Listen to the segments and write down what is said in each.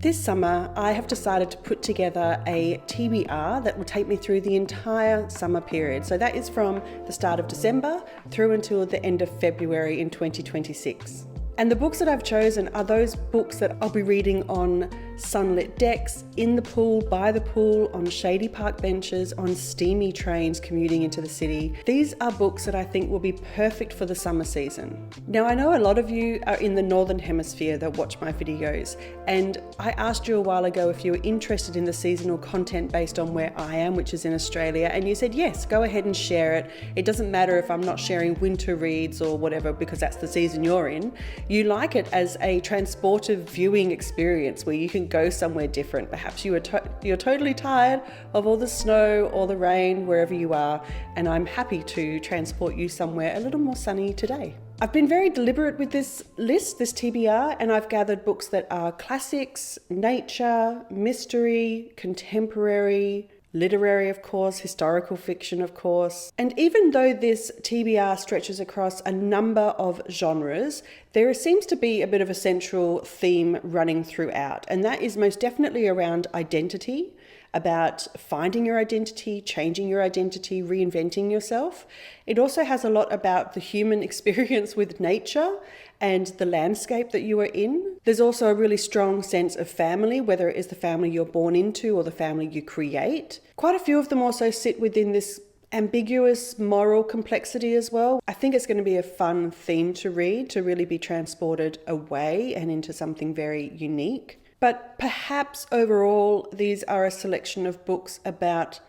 This summer, I have decided to put together a TBR that will take me through the entire summer period. So that is from the start of December through until the end of February in 2026. And the books that I've chosen are those books that I'll be reading on sunlit decks, in the pool, by the pool, on shady park benches, on steamy trains commuting into the city. These are books that I think will be perfect for the summer season. Now, I know a lot of you are in the Northern Hemisphere that watch my videos, and I asked you a while ago if you were interested in the seasonal content based on where I am, which is in Australia, and you said yes, go ahead and share it. It doesn't matter if I'm not sharing winter reads or whatever, because that's the season you're in. You like it as a transportive viewing experience where you can go somewhere different. Perhaps you're totally tired of all the snow or the rain wherever you are, and I'm happy to transport you somewhere a little more sunny today. I've been very deliberate with this list, this TBR, and I've gathered books that are classics, nature, mystery, contemporary, literary, of course, historical fiction, of course. And even though this TBR stretches across a number of genres, there seems to be a bit of a central theme running throughout, and that is most definitely around identity, about finding your identity, changing your identity, reinventing yourself. It also has a lot about the human experience with nature and the landscape that you are in. There's also a really strong sense of family, whether it is the family you're born into or the family you create. Quite a few of them also sit within this ambiguous moral complexity as well. I think it's going to be a fun theme to read, to really be transported away and into something very unique. But perhaps overall, these are a selection of books about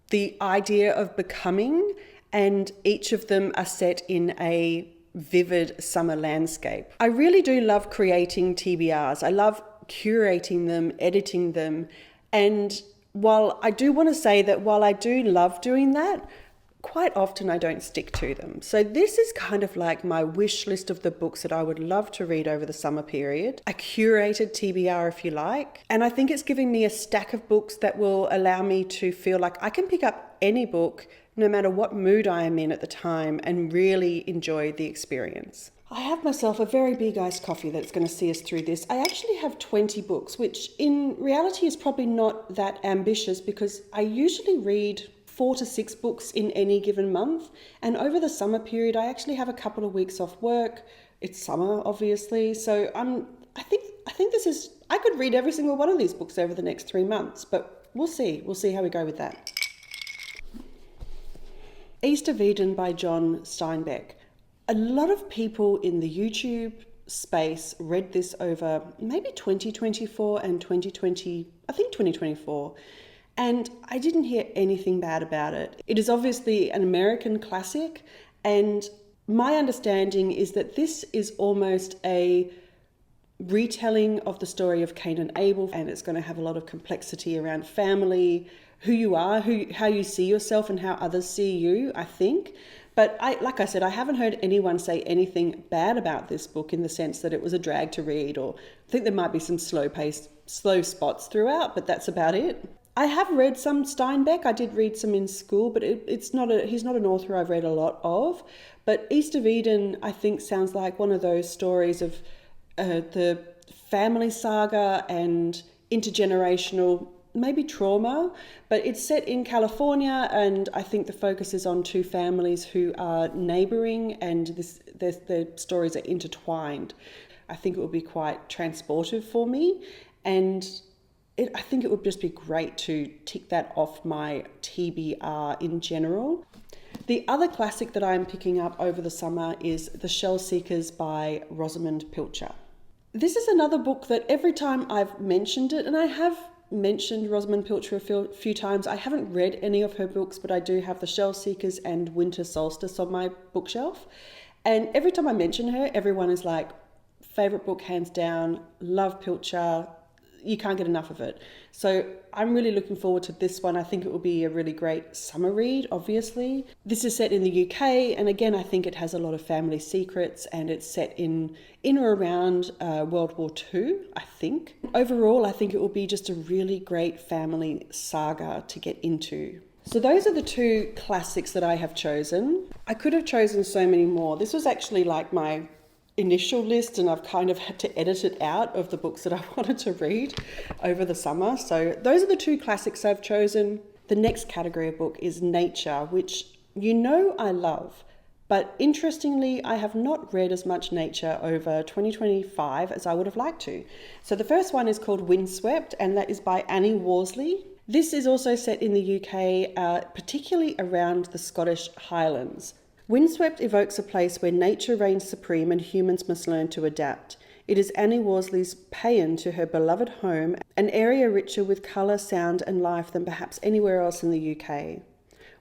the idea of becoming, and each of them are set in a vivid summer landscape. I really do love creating TBRs. I love curating them, editing them. And while I do want to say that while I do love doing that, quite often I don't stick to them. So this is kind of like my wish list of the books that I would love to read over the summer period, a curated TBR if you like. And I think it's giving me a stack of books that will allow me to feel like I can pick up any book no matter what mood I am in at the time and really enjoy the experience. I have myself a very big iced coffee that's going to see us through this. I actually have 20 books, which in reality is probably not that ambitious because I usually read 4 to 6 books in any given month. And over the summer period, I actually have a couple of weeks off work. It's summer, obviously. So I think this is, I could read every single one of these books over the next 3 months, but we'll see. We'll see how we go with that. East of Eden by John Steinbeck. A lot of people in the YouTube space read this over maybe 2024 and 2024. And I didn't hear anything bad about it. It is obviously an American classic, and my understanding is that this is almost a retelling of the story of Cain and Abel, and it's going to have a lot of complexity around family, who you are, how you see yourself and how others see you, I think. But like I said, I haven't heard anyone say anything bad about this book in the sense that it was a drag to read, or I think there might be some slow spots throughout, but that's about it. I have read some Steinbeck. I did read some in school, but he's not an author I've read a lot of. But East of Eden, I think, sounds like one of those stories of the family saga and intergenerational, maybe trauma. But it's set in California, and I think the focus is on 2 families who are neighbouring, and their stories are intertwined. I think it would be quite transportive for me, and I think it would just be great to tick that off my TBR in general. The other classic that I'm picking up over the summer is The Shell Seekers by Rosamunde Pilcher. This is another book that every time I've mentioned it, and I have mentioned Rosamunde Pilcher a few times, I haven't read any of her books, but I do have The Shell Seekers and Winter Solstice on my bookshelf. And every time I mention her, everyone is like, favourite book hands down, love Pilcher, you can't get enough of it. So I'm really looking forward to this one. I think it will be a really great summer read, obviously. This is set in the UK, and again, I think it has a lot of family secrets, and it's set in or around World War II, I think. Overall, I think it will be just a really great family saga to get into. So those are the 2 classics that I have chosen. I could have chosen so many more. This was actually like my initial list, and I've kind of had to edit it out of the books that I wanted to read over the summer. So those are the two classics I've chosen. The next category of book is nature, which I love. But interestingly, I have not read as much nature over 2025 as I would have liked to. So the first one is called Windswept, and that is by Annie Worsley. This is also set in the UK, particularly around the Scottish Highlands. Windswept evokes a place where nature reigns supreme and humans must learn to adapt. It is Annie Worsley's paean to her beloved home, an area richer with colour, sound and life than perhaps anywhere else in the UK.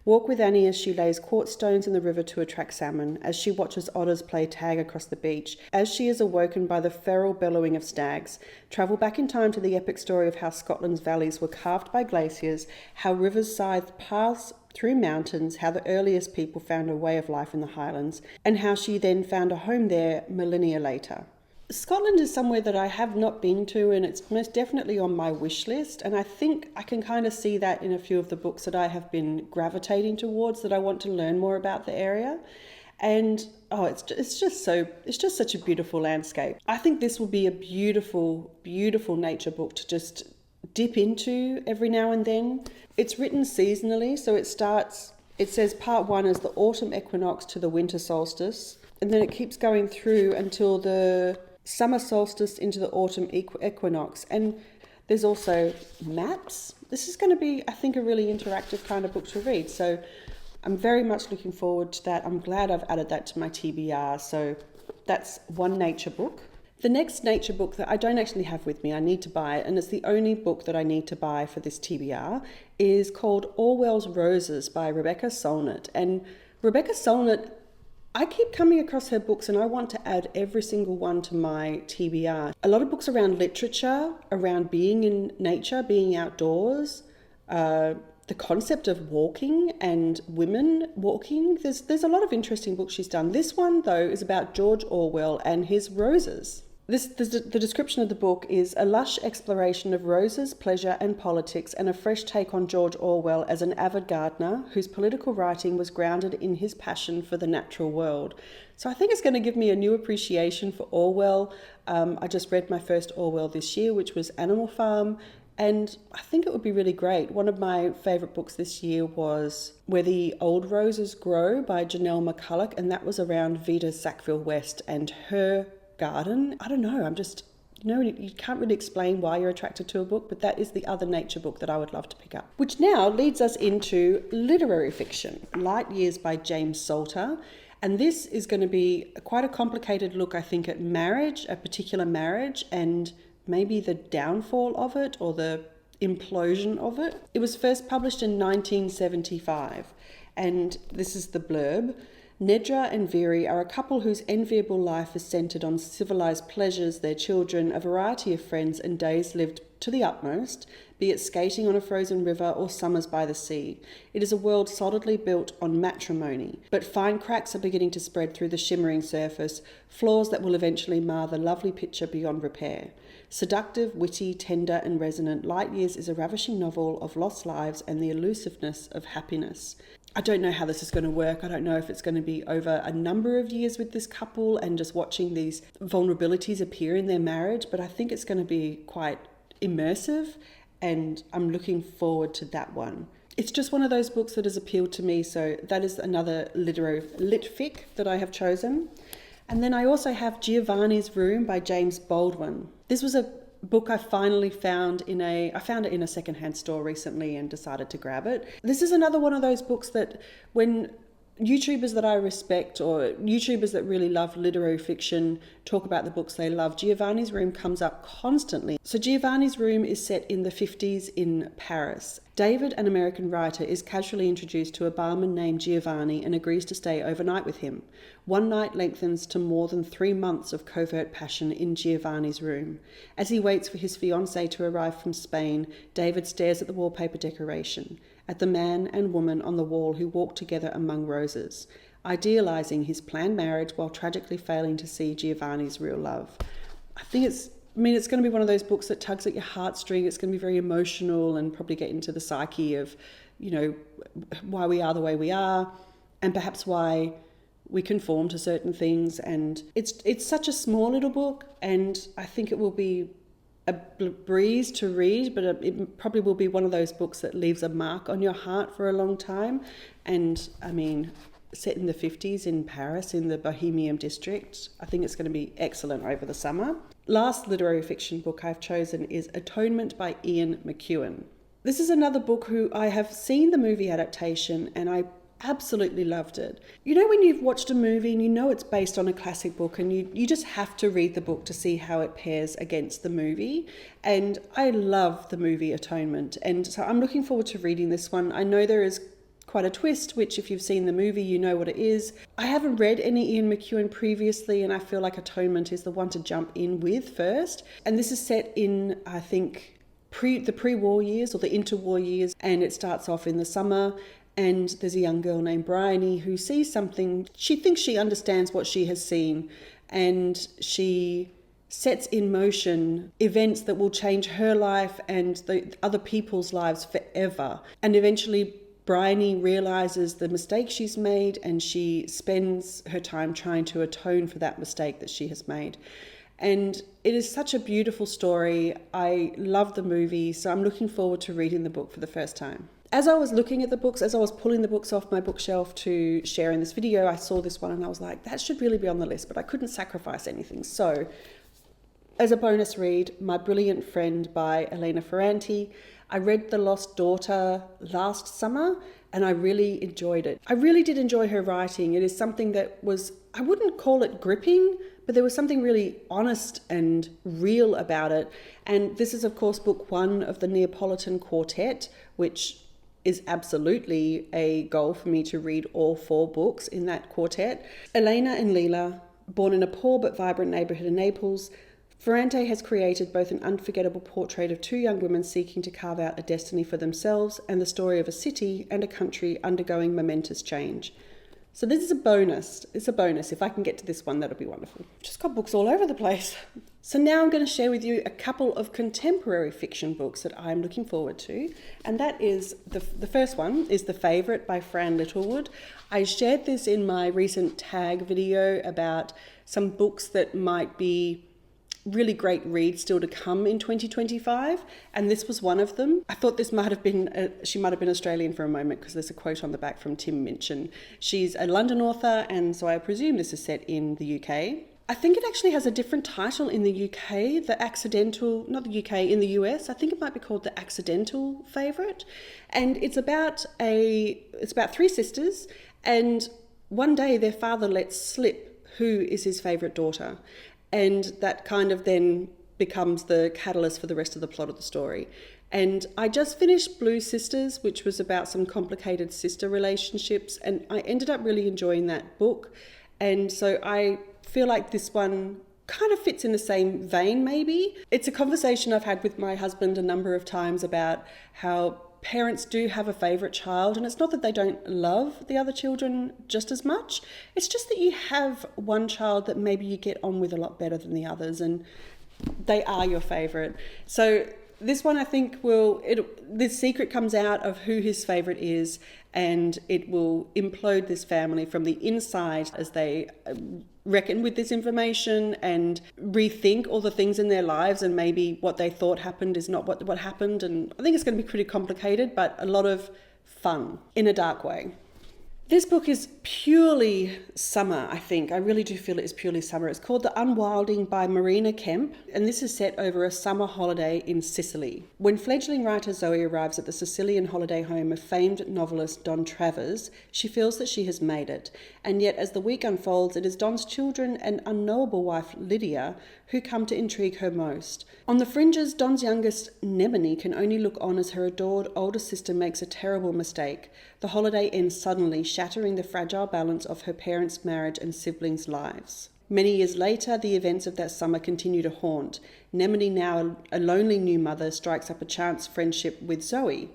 Walk with Annie as she lays quartz stones in the river to attract salmon, as she watches otters play tag across the beach, as she is awoken by the feral bellowing of stags. Travel back in time to the epic story of how Scotland's valleys were carved by glaciers, how rivers scythed paths through mountains, how the earliest people found a way of life in the Highlands, and how she then found a home there millennia later. Scotland is somewhere that I have not been to, and it's most definitely on my wish list, and I think I can kind of see that in a few of the books that I have been gravitating towards, that I want to learn more about the area. And it's just such a beautiful landscape. I think this will be a beautiful, beautiful nature book to just dip into every now and then. It's written seasonally, so it says part 1 is the autumn equinox to the winter solstice, and then it keeps going through until the summer solstice into the autumn equinox. And there's also maps. This is going to be, I think, a really interactive kind of book to read. So I'm very much looking forward to that. I'm glad I've added that to my TBR. So that's one nature book. The next nature book that I don't actually have with me, I need to buy it, and it's the only book that I need to buy for this TBR, is called Orwell's Roses by Rebecca Solnit. And Rebecca Solnit, I keep coming across her books and I want to add every single one to my TBR. A lot of books around literature, around being in nature, being outdoors, the concept of walking and women walking. There's a lot of interesting books she's done. This one, though, is about George Orwell and his roses. The description of the book is a lush exploration of roses, pleasure and politics, and a fresh take on George Orwell as an avid gardener whose political writing was grounded in his passion for the natural world. So I think it's going to give me a new appreciation for Orwell. I just read my first Orwell this year, which was Animal Farm, and I think it would be really great. One of my favourite books this year was Where the Old Roses Grow by Janelle McCulloch, and that was around Vita Sackville West and her garden. I don't know, you can't really explain why you're attracted to a book, but that is the other nature book that I would love to pick up. Which now leads us into literary fiction, Light Years by James Salter. And this is going to be quite a complicated look, I think, at marriage, a particular marriage, and maybe the downfall of it or the implosion of it. It was first published in 1975, and this is the blurb. Nedra and Viri are a couple whose enviable life is centred on civilised pleasures, their children, a variety of friends, and days lived to the utmost, be it skating on a frozen river or summers by the sea. It is a world solidly built on matrimony, but fine cracks are beginning to spread through the shimmering surface, flaws that will eventually mar the lovely picture beyond repair. Seductive, witty, tender and resonant, Light Years is a ravishing novel of lost lives and the elusiveness of happiness. I don't know how this is going to work. I don't know if it's going to be over a number of years with this couple and just watching these vulnerabilities appear in their marriage, but I think it's going to be quite immersive, and I'm looking forward to that one. It's just one of those books that has appealed to me, so that is another literary litfic that I have chosen. And then I also have Giovanni's Room by James Baldwin. This was a book I finally found I found it in a secondhand store recently and decided to grab it. This is another one of those books that when YouTubers that I respect or YouTubers that really love literary fiction talk about the books they love, Giovanni's Room comes up constantly. So Giovanni's Room is set in the 50s in Paris. David, an American writer, is casually introduced to a barman named Giovanni and agrees to stay overnight with him. One night lengthens to more than 3 months of covert passion in Giovanni's room. As he waits for his fiancée to arrive from Spain, David stares at the wallpaper decoration, at the man and woman on the wall who walk together among roses, idealising his planned marriage while tragically failing to see Giovanni's real love. I think it's going to be one of those books that tugs at your heartstring. It's going to be very emotional and probably get into the psyche of, why we are the way we are, and perhaps why we conform to certain things, and it's such a small little book, and I think it will be a breeze to read, but it probably will be one of those books that leaves a mark on your heart for a long time. And I mean, set in the 50s in Paris, in the Bohemian district, I think it's going to be excellent over the summer. Last literary fiction book I've chosen is Atonement by Ian McEwan. This is another book who I have seen the movie adaptation, and I absolutely loved it. You know when you've watched a movie and you know it's based on a classic book, and you just have to read the book to see how it pairs against the movie. And I love the movie Atonement, and so I'm looking forward to reading this one. I know there is quite a twist, which if you've seen the movie, you know what it is. I haven't read any Ian McEwan previously, and I feel like Atonement is the one to jump in with first. And this is set in, I think, the pre-war years or the interwar years, and it starts off in the summer. And there's a young girl named Bryony who sees something. She thinks she understands what she has seen, and she sets in motion events that will change her life and the other people's lives forever. And eventually Bryony realizes the mistake she's made, and she spends her time trying to atone for that mistake that she has made. And it is such a beautiful story. I love the movie, so I'm looking forward to reading the book for the first time. As I was looking at the books, as I was pulling the books off my bookshelf to share in this video, I saw this one and I was like, that should really be on the list, but I couldn't sacrifice anything. So, as a bonus read, My Brilliant Friend by Elena Ferranti. I read The Lost Daughter last summer and I really enjoyed it. I really did enjoy her writing. It is something that was, I wouldn't call it gripping, but there was something really honest and real about it. And this is, of course, book one of the Neapolitan Quartet, which is absolutely a goal for me to read all 4 books in that quartet. Elena and Lila, born in a poor but vibrant neighbourhood in Naples, Ferrante has created both an unforgettable portrait of 2 young women seeking to carve out a destiny for themselves and the story of a city and a country undergoing momentous change. So this is a bonus. It's a bonus. If I can get to this one, that'll be wonderful. Just got books all over the place. So now I'm going to share with you a couple of contemporary fiction books that I'm looking forward to. And that is, the first one is The Favourite by Fran Littlewood. I shared this in my recent tag video about some books that might be really great reads still to come in 2025, and this was one of them. I thought this might have been, she might have been Australian for a moment because there's a quote on the back from Tim Minchin. She's a London author, and so I presume this is set in the UK. I think it actually has a different title in the UK, The Accidental, not the UK, in the US. I think it might be called The Accidental Favourite, and it's about 3 sisters, and one day their father lets slip who is his favourite daughter. And that kind of then becomes the catalyst for the rest of the plot of the story. And I just finished Blue Sisters, which was about some complicated sister relationships, and I ended up really enjoying that book. And so I feel like this one kind of fits in the same vein, maybe. It's a conversation I've had with my husband a number of times about how parents do have a favourite child, and it's not that they don't love the other children just as much. It's just that you have one child that maybe you get on with a lot better than the others, and they are your favourite. So this one, I think, the secret comes out of who his favourite is, and it will implode this family from the inside as they reckon with this information and rethink all the things in their lives, and maybe what they thought happened is not what happened. And I think it's going to be pretty complicated, but a lot of fun in a dark way. This book is purely summer, I think. I really do feel it is purely summer. It's called The Unwilding by Marina Kemp, and this is set over a summer holiday in Sicily. When fledgling writer Zoe arrives at the Sicilian holiday home of famed novelist Don Travers, she feels that she has made it. And yet, as the week unfolds, it is Don's children and unknowable wife Lydia who come to intrigue her most. On the fringes, Don's youngest, Nemini, can only look on as her adored older sister makes a terrible mistake. The holiday ends suddenly, shattering the fragile balance of her parents' marriage and siblings' lives. Many years later, the events of that summer continue to haunt. Nemini, now a lonely new mother, strikes up a chance friendship with Zoe.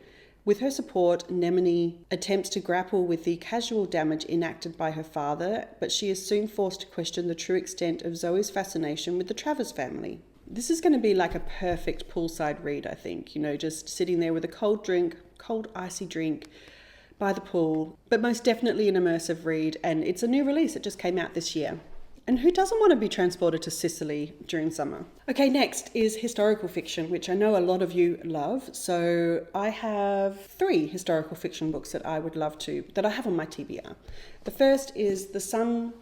With her support, Nemini attempts to grapple with the casual damage enacted by her father, but she is soon forced to question the true extent of Zoe's fascination with the Travers family. This is going to be like a perfect poolside read, I think. You know, just sitting there with a cold icy drink, by the pool, but most definitely an immersive read, and it's a new release. It just came out this year. And who doesn't want to be transported to Sicily during summer? Okay, next is historical fiction, which I know a lot of you love. So I have 3 historical fiction books that I have on my TBR. The first is The Sun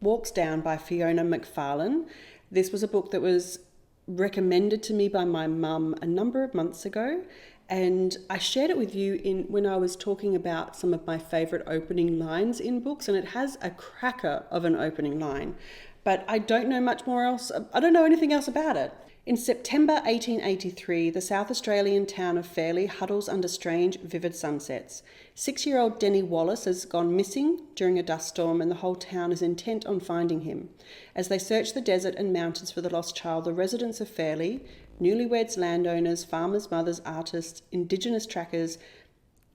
Walks Down by Fiona McFarlane. This was a book that was recommended to me by my mum a number of months ago, and I shared it with you when I was talking about some of my favourite opening lines in books, and it has a cracker of an opening line, but I don't know much more else. I don't know anything else about it. In September 1883, the South Australian town of Fairlie huddles under strange, vivid sunsets. 6-year-old Denny Wallace has gone missing during a dust storm, and the whole town is intent on finding him. As they search the desert and mountains for the lost child, the residents of Fairlie, newlyweds, landowners, farmers, mothers, artists, Indigenous trackers,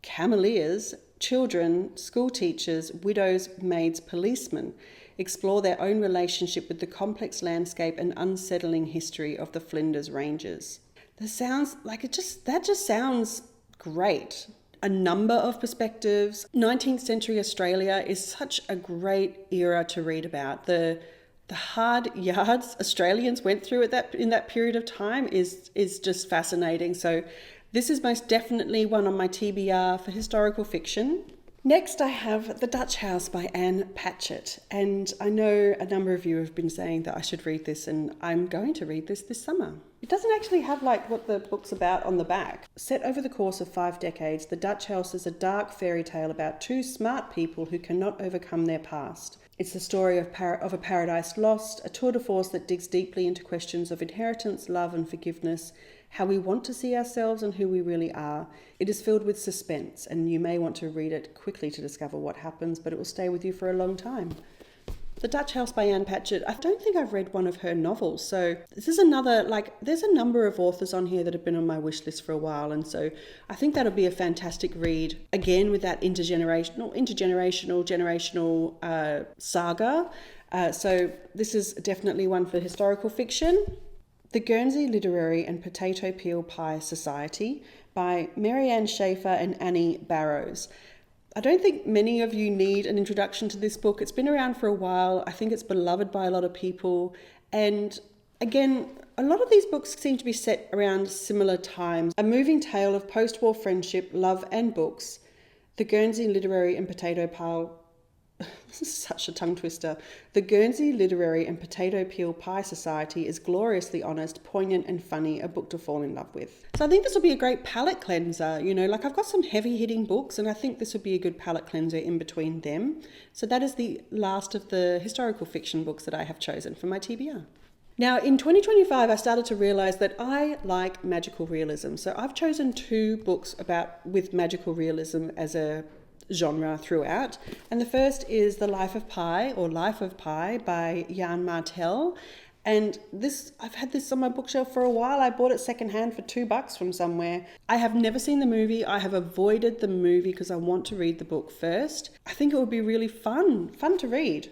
cameleers, children, school teachers, widows, maids, policemen, explore their own relationship with the complex landscape and unsettling history of the Flinders Ranges. That just sounds great. A number of perspectives. 19th century Australia is such a great era to read about. The hard yards Australians went through in that period of time is just fascinating. So this is most definitely one on my TBR for historical fiction. Next, I have The Dutch House by Anne Patchett, and I know a number of you have been saying that I should read this, and I'm going to read this summer. It doesn't actually have what the book's about on the back. Set over the course of 5 decades, The Dutch House is a dark fairy tale about 2 smart people who cannot overcome their past. It's the story of a paradise lost, a tour de force that digs deeply into questions of inheritance, love and forgiveness, how we want to see ourselves and who we really are. It is filled with suspense, and you may want to read it quickly to discover what happens, but it will stay with you for a long time. The Dutch House by Anne Patchett. I don't think I've read one of her novels, so this is another, there's a number of authors on here that have been on my wish list for a while, and so I think that'll be a fantastic read, again with that intergenerational saga. So this is definitely one for historical fiction. The Guernsey Literary and Potato Peel Pie Society by Marianne Shaffer and Annie Barrows. I don't think many of you need an introduction to this book. It's been around for a while. I think it's beloved by a lot of people. And again, a lot of these books seem to be set around similar times. A moving tale of post-war friendship, love and books. The Guernsey Literary and Potato Pile... This is such a tongue twister. The Guernsey Literary and Potato Peel Pie Society is gloriously honest, poignant and funny, a book to fall in love with. So I think this will be a great palate cleanser. I've got some heavy hitting books, and I think this would be a good palate cleanser in between them. So that is the last of the historical fiction books that I have chosen for my TBR. Now, in 2025, I started to realise that I like magical realism. So I've chosen 2 books with magical realism as a genre throughout, and the first is The Life of Pi by Yann Martel, and I've had this on my bookshelf for a while. I bought it secondhand for $2 from somewhere. I have never seen the movie. I have avoided the movie because I want to read the book first. I think it would be really fun to read.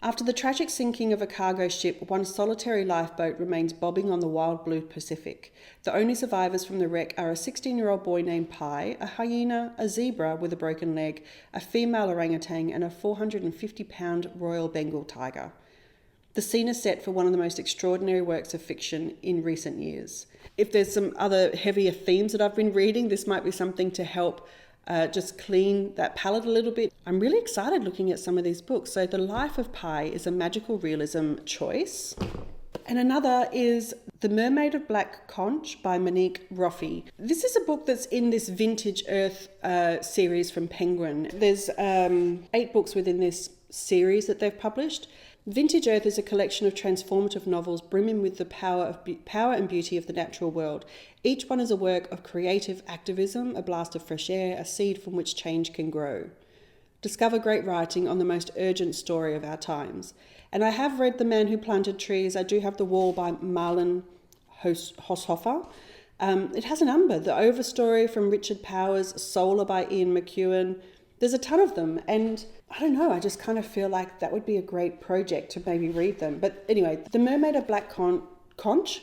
After the tragic sinking of a cargo ship, one solitary lifeboat remains bobbing on the wild blue Pacific. The only survivors from the wreck are a 16-year-old boy named Pi, a hyena, a zebra with a broken leg, a female orangutan, and a 450-pound Royal Bengal tiger. The scene is set for one of the most extraordinary works of fiction in recent years. If there's some other heavier themes that I've been reading, this might be something to help just clean that palette a little bit. I'm really excited looking at some of these books. So The Life of Pi is a magical realism choice. And another is The Mermaid of Black Conch by Monique Roffey. This is a book that's in this Vintage Earth series from Penguin. There's 8 books within this series that they've published. Vintage Earth is a collection of transformative novels brimming with the power and beauty of the natural world. Each one is a work of creative activism, a blast of fresh air, a seed from which change can grow. Discover great writing on the most urgent story of our times. And I have read The Man Who Planted Trees. I do have The Wall by Marlon Haushofer. It has a number. The Overstory from Richard Powers, Solar by Ian McEwan. There's a ton of them, and I don't know, I just kind of feel like that would be a great project to maybe read them. But anyway, The Mermaid of Black Conch.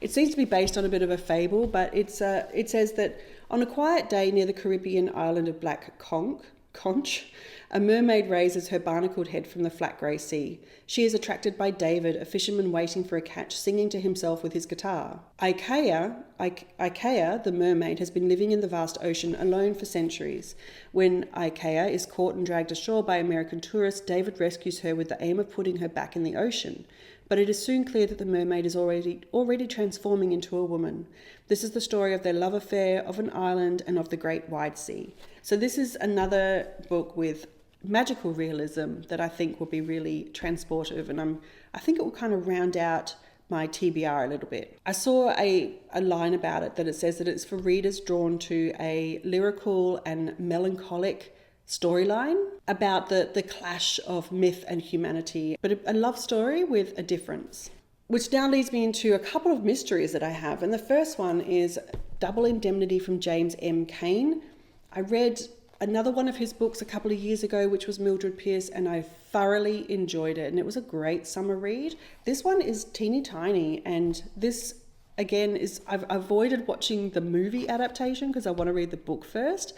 It seems to be based on a bit of a fable, but it says that On a quiet day near the Caribbean island of Black Conch, a mermaid raises her barnacled head from the flat grey sea. She is attracted by David, a fisherman waiting for a catch, singing to himself with his guitar. Ikea, the mermaid, has been living in the vast ocean alone for centuries. When Ikea is caught and dragged ashore by American tourists, David rescues her with the aim of putting her back in the ocean. But it is soon clear that the mermaid is already transforming into a woman. This is the story of their love affair, of an island, and of the great wide sea. So this is another book with magical realism that I think will be really transportive, and I think it will kind of round out my TBR a little bit. I saw a line about it that it says that it's for readers drawn to a lyrical and melancholic storyline about the clash of myth and humanity, but a love story with a difference. Which now leads me into a couple of mysteries that I have, and the first one is Double Indemnity from James M. Cain. I read another one of his books a couple of years ago, which was Mildred Pierce, and I thoroughly enjoyed it, and it was a great summer read. This one is teeny tiny, and this again is, I've avoided watching the movie adaptation because I want to read the book first.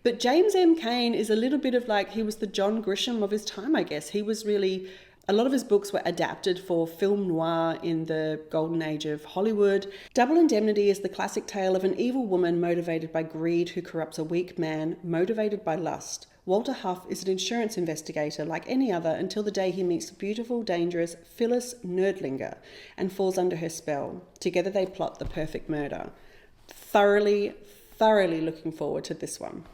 But James M. Cain is a little bit of like, he was the John Grisham of his time, I guess. He was really, a lot of his books were adapted for film noir in the golden age of Hollywood. Double Indemnity is the classic tale of an evil woman motivated by greed who corrupts a weak man motivated by lust. Walter Huff is an insurance investigator like any other until the day he meets the beautiful, dangerous Phyllis Nerdlinger and falls under her spell. Together they plot the perfect murder. Thoroughly looking forward to this one.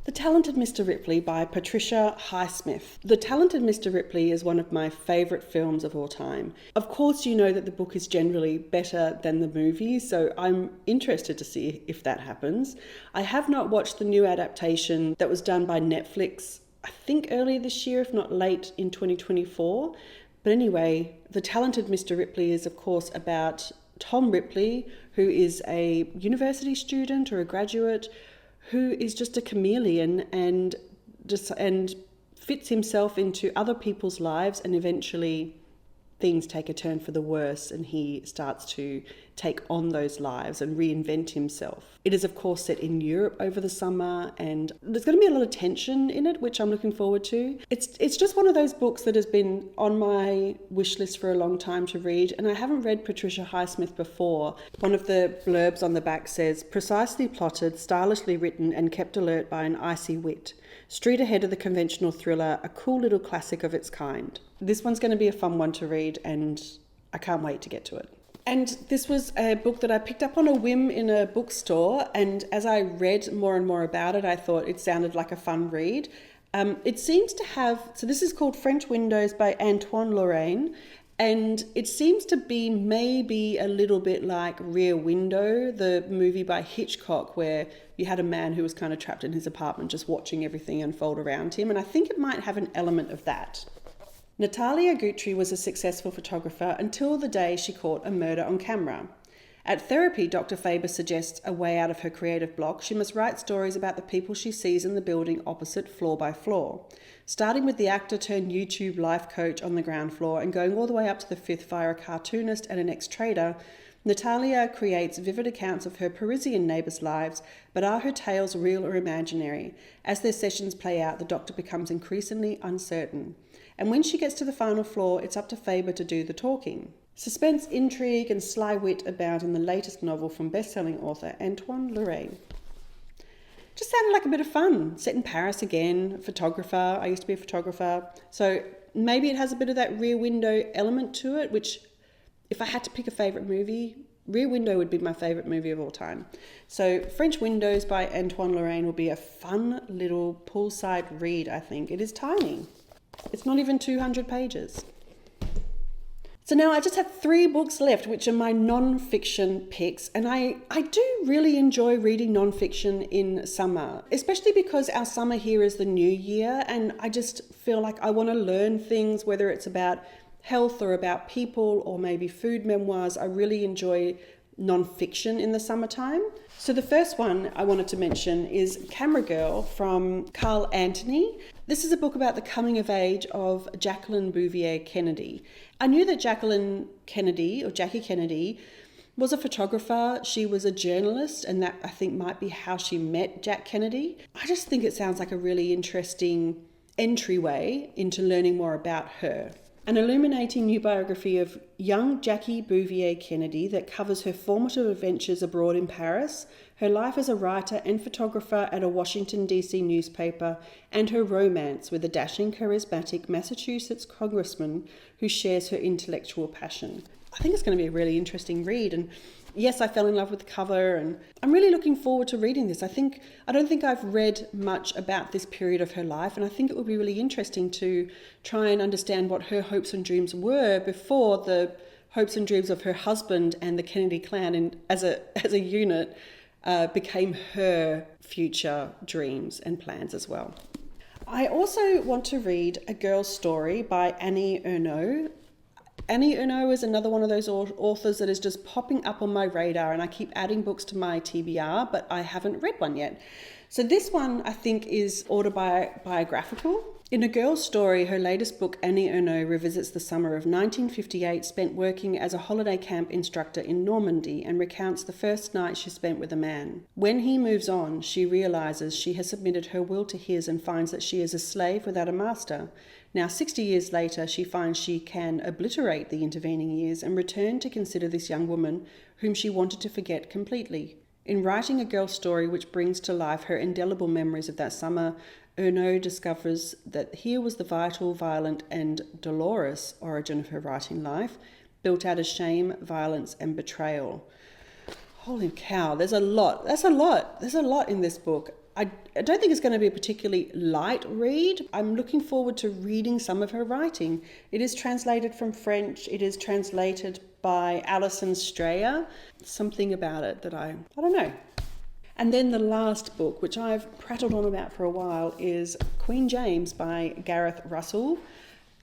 The Talented Mr. Ripley by Patricia Highsmith. The Talented Mr. Ripley is one of my favourite films of all time. Of course, you know that the book is generally better than the movie, so I'm interested to see if that happens. I have not watched the new adaptation that was done by Netflix, I think earlier this year, if not late in 2024. But anyway, The Talented Mr. Ripley is, of course, about Tom Ripley, who is a university student or a graduate who is just a chameleon and fits himself into other people's lives, and eventually things take a turn for the worse and he starts to take on those lives and reinvent himself. It is, of course, set in Europe over the summer, and there's going to be a lot of tension in it, which I'm looking forward to. It's just one of those books that has been on my wish list for a long time to read, and I haven't read Patricia Highsmith before. One of the blurbs on the back says, precisely plotted, stylishly written, and kept alert by an icy wit. Street ahead of the conventional thriller, a cool little classic of its kind. This one's going to be a fun one to read, and I can't wait to get to it. And this was a book that I picked up on a whim in a bookstore, and as I read more and more about it, I thought it sounded like a fun read. It seems to have, so this is called French Windows by Antoine Lorraine, and it seems to be maybe a little bit like Rear Window, the movie by Hitchcock, where you had a man who was kind of trapped in his apartment just watching everything unfold around him, and I think it might have an element of that. Natalia Guthrie was a successful photographer until the day she caught a murder on camera. At therapy, Dr. Faber suggests a way out of her creative block. She must write stories about the people she sees in the building opposite, floor by floor. Starting with the actor turned YouTube life coach on the ground floor and going all the way up to the fifth via a cartoonist and an ex-trader, Natalia creates vivid accounts of her Parisian neighbours' lives, but are her tales real or imaginary? As their sessions play out, the doctor becomes increasingly uncertain. And when she gets to the final floor, it's up to Faber to do the talking. Suspense, intrigue, and sly wit abound in the latest novel from best-selling author Antoine Lorraine. Just sounded like a bit of fun. Set in Paris again, photographer. I used to be a photographer. So maybe it has a bit of that Rear Window element to it, which if I had to pick a favourite movie, Rear Window would be my favourite movie of all time. So French Windows by Antoine Lorraine will be a fun little poolside read, I think. It is tiny. It's not even 200 pages. So now I just have 3 books left, which are my non-fiction picks. And I do really enjoy reading non-fiction in summer, especially because our summer here is the new year. And I just feel like I want to learn things, whether it's about health or about people or maybe food memoirs. I really enjoy non-fiction in the summertime. So the first one I wanted to mention is Camera Girl from Carl Anthony. This is a book about the coming of age of Jacqueline Bouvier Kennedy. I knew that Jackie Kennedy was a photographer. She was a journalist, and that I think might be how she met Jack Kennedy. I just think it sounds like a really interesting entryway into learning more about her. An illuminating new biography of young Jackie Bouvier Kennedy that covers her formative adventures abroad in Paris, her life as a writer and photographer at a Washington, D.C. newspaper, and her romance with a dashing, charismatic Massachusetts congressman who shares her intellectual passion. I think it's going to be a really interesting read. And yes, I fell in love with the cover, and I'm really looking forward to reading this. I don't think I've read much about this period of her life, and I think it would be really interesting to try and understand what her hopes and dreams were before the hopes and dreams of her husband and the Kennedy clan and as a unit became her future dreams and plans as well. I also want to read A Girl's Story by Annie Ernaux. Annie Ernaux is another one of those authors that is just popping up on my radar, and I keep adding books to my TBR, but I haven't read one yet. So this one I think is autobiographical. In A Girl's Story, her latest book, Annie Ernaux revisits the summer of 1958 spent working as a holiday camp instructor in Normandy and recounts the first night she spent with a man. When he moves on, she realises she has submitted her will to his and finds that she is a slave without a master. Now, 60 years later, she finds she can obliterate the intervening years and return to consider this young woman whom she wanted to forget completely. In writing A Girl's Story, which brings to life her indelible memories of that summer, Ernaux discovers that here was the vital, violent and dolorous origin of her writing life, built out of shame, violence and betrayal. Holy cow, there's a lot. There's a lot in this book. I don't think it's going to be a particularly light read. I'm looking forward to reading some of her writing. It is translated from French. It is translated by Alison Strayer. Something about it that I don't know. And then the last book, which I've prattled on about for a while, is Queen James by Gareth Russell.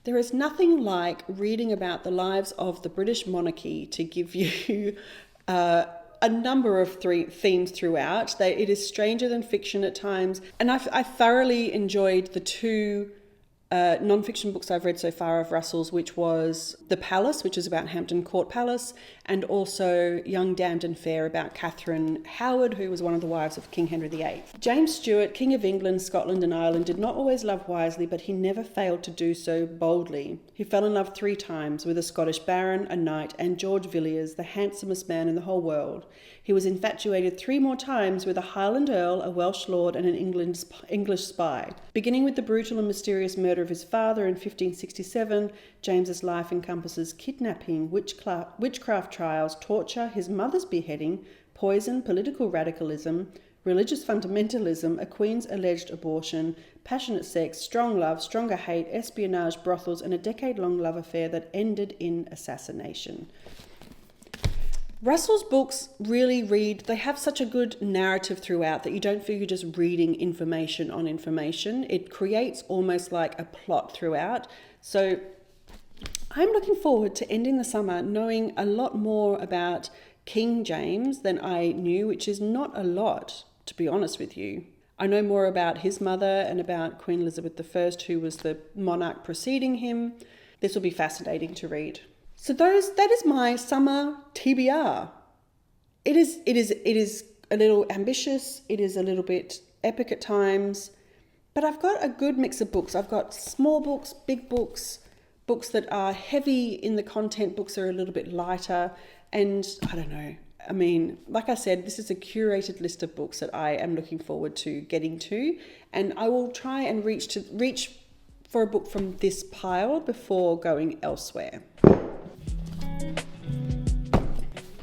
There is nothing like reading about the lives of the British monarchy to give you a number of themes throughout. It is stranger than fiction at times. And I thoroughly enjoyed the two non-fiction books I've read so far of Russell's, which was The Palace, which is about Hampton Court Palace, and also Young, Damned and Fair about Catherine Howard, who was one of the wives of King Henry VIII. James Stewart, King of England, Scotland and Ireland, did not always love wisely, but he never failed to do so boldly. He fell in love 3 times with a Scottish baron, a knight, and George Villiers, the handsomest man in the whole world. He was infatuated 3 more times with a Highland earl, a Welsh lord and an English spy. Beginning with the brutal and mysterious murder of his father in 1567, James's life encompasses kidnapping, witchcraft trials, torture, his mother's beheading, poison, political radicalism, religious fundamentalism, a queen's alleged abortion, passionate sex, strong love, stronger hate, espionage, brothels, and a decade-long love affair that ended in assassination. Russell's books really they have such a good narrative throughout that you don't feel you're just reading information on information. It creates almost like a plot throughout. So I'm looking forward to ending the summer knowing a lot more about King James than I knew, which is not a lot, to be honest with you. I know more about his mother and about Queen Elizabeth I, who was the monarch preceding him. This will be fascinating to read. So that is my summer TBR. It is a little ambitious. It is a little bit epic at times, but I've got a good mix of books. I've got small books, big books, books that are heavy in the content, books that are a little bit lighter, and I don't know. I mean, like I said, this is a curated list of books that I am looking forward to getting to, and I will try and reach for a book from this pile before going elsewhere.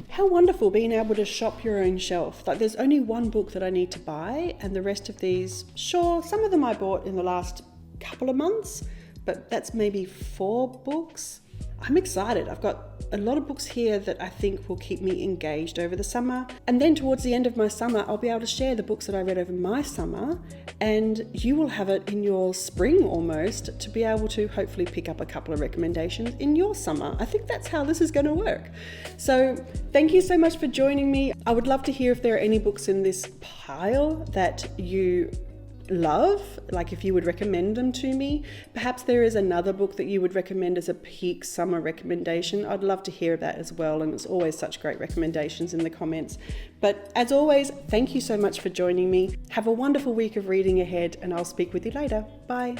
How wonderful being able to shop your own shelf. Like, there's only one book that I need to buy, and the rest of these, sure, some of them I bought in the last couple of months, but that's maybe 4 books. I'm excited. I've got a lot of books here that I think will keep me engaged over the summer. And then towards the end of my summer, I'll be able to share the books that I read over my summer, and you will have it in your spring almost to be able to hopefully pick up a couple of recommendations in your summer. I think that's how this is going to work. So thank you so much for joining me. I would love to hear if there are any books in this pile that you love, like if you would recommend them to me. Perhaps there is another book that you would recommend as a peak summer recommendation. I'd love to hear that as well, and it's always such great recommendations in the comments. But as always, thank you so much for joining me. Have a wonderful week of reading ahead, and I'll speak with you later. Bye.